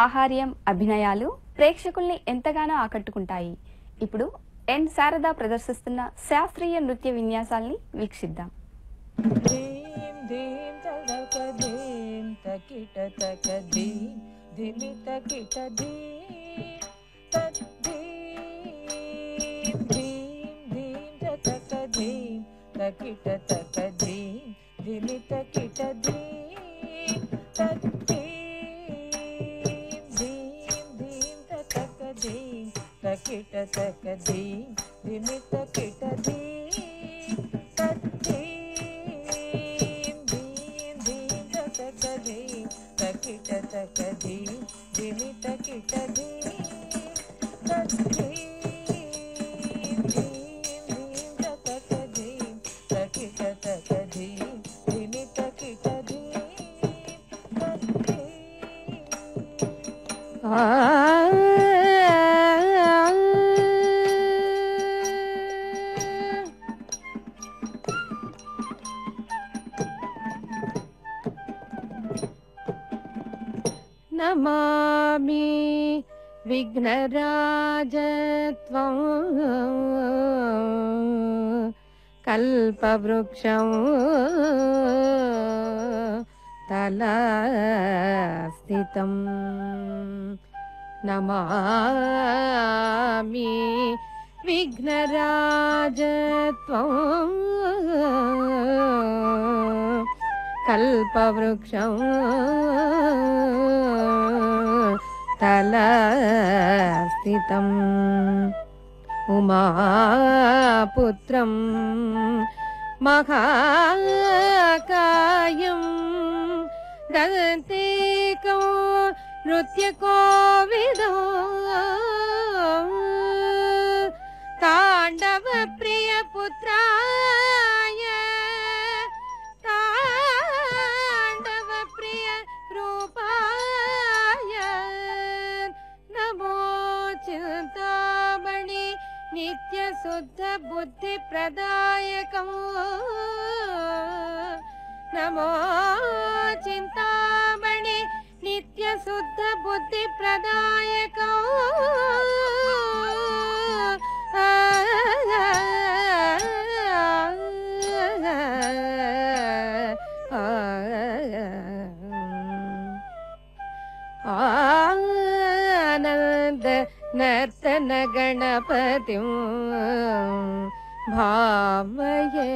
ఆహార్యం అభినయాలు ప్రేక్షకుల్ని ఎంతగానో ఆకట్టుకుంటాయి. ఇప్పుడు ఎన్ శారద ప్రదర్శిస్తున్న శాస్త్రీయ నృత్య విన్యాసాల్ని వీక్షిద్దాం. Takita takadi, dimi takita di, takita takadi, dimi takita di, takita takadi, dimi takita di. నమామి విఘ్నరాజత్వం కల్పవృక్షం తలస్థితం నమామి విఘ్నరాజత్వం కల్పవృక్షం తలస్థితం ఉమాపుత్రం మహాకాయం దంతేకం నృత్యకోవిదో తాండవ ప్రియ పుత్రాయ తాండవ ప్రియ రూపాయ నమో చింతామణి నిత్య శుద్ధ బుద్ధి ప్రదాయకం నమో చింతామణి నిత్య శుద్ధ బుద్ధి ప్రదాయకం ఆనంద నర్తన గణపతి భావయే